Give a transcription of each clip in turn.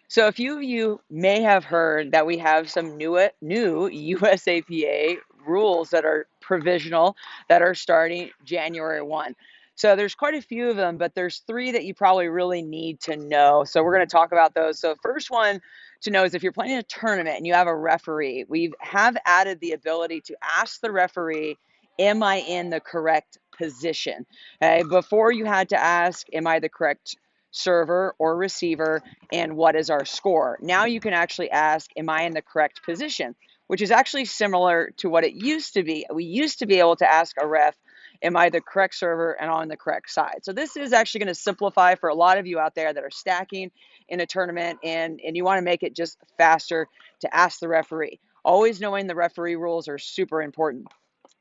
So a few of you may have heard that we have some new USAPA rules that are provisional that are starting January 1. So there's quite a few of them, but there's three that you probably really need to know. So we're going to talk about those. So first one to know is if you're playing a tournament and you have a referee, we have added the ability to ask the referee, am I in the correct position? Okay, before you had to ask, am I the correct server or receiver, and what is our score? Now you can actually ask, am I in the correct position? Which is actually similar to what it used to be. We used to be able to ask a ref, am I the correct server and on the correct side? So this is actually going to simplify for a lot of you out there that are stacking in a tournament and you want to make it just faster to ask the referee. Always knowing the referee rules are super important.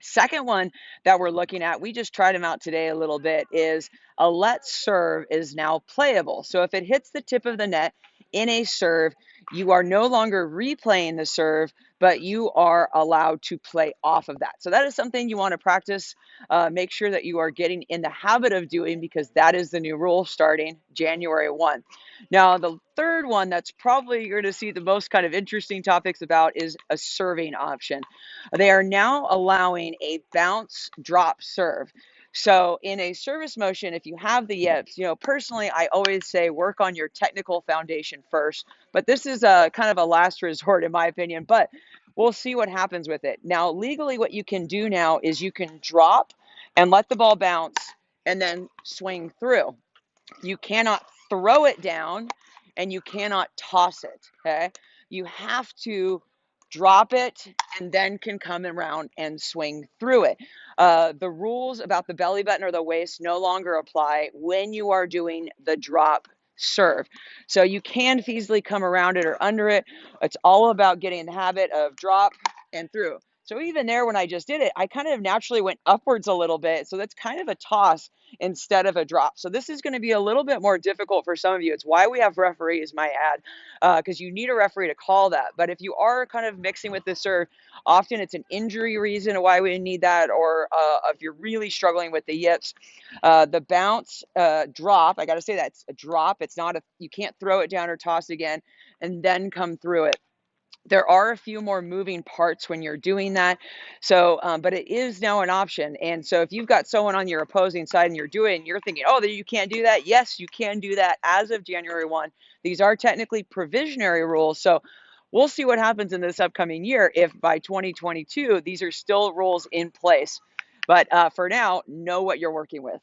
Second one that we're looking at, we just tried them out today a little bit, is a let serve is now playable. So if it hits the tip of the net in a serve, you are no longer replaying the serve, but you are allowed to play off of that. So that is something you want to practice. Make sure that you are getting in the habit of doing, because that is the new rule starting January 1. Now, the third one that's probably you're going to see the most kind of interesting topics about is a serving option. They are now allowing a bounce drop serve. So in a service motion, if you have the yips, personally, I always say work on your technical foundation first, but this is a kind of a last resort in my opinion, but we'll see what happens with it. Now, legally, what you can do now is you can drop and let the ball bounce and then swing through. You cannot throw it down and you cannot toss it. Okay. You have to drop it and then can come around and swing through it. The rules about the belly button or the waist no longer apply when you are doing the drop serve. So you can easily come around it or under it. It's all about getting in the habit of drop and through. So even there, when I just did it, I kind of naturally went upwards a little bit. So that's kind of a toss instead of a drop. So this is going to be a little bit more difficult for some of you. It's why we have referees, my ad, because you need a referee to call that. But if you are kind of mixing with the serve, often it's an injury reason why we need that, or if you're really struggling with the yips. The bounce drop, I got to say that it's a drop. It's not you can't throw it down or toss again and then come through it. There are a few more moving parts when you're doing that. So, but it is now an option. And so if you've got someone on your opposing side and you're thinking, oh, you can't do that. Yes, you can do that as of January 1. These are technically provisionary rules. So we'll see what happens in this upcoming year if by 2022, these are still rules in place. But for now, know what you're working with.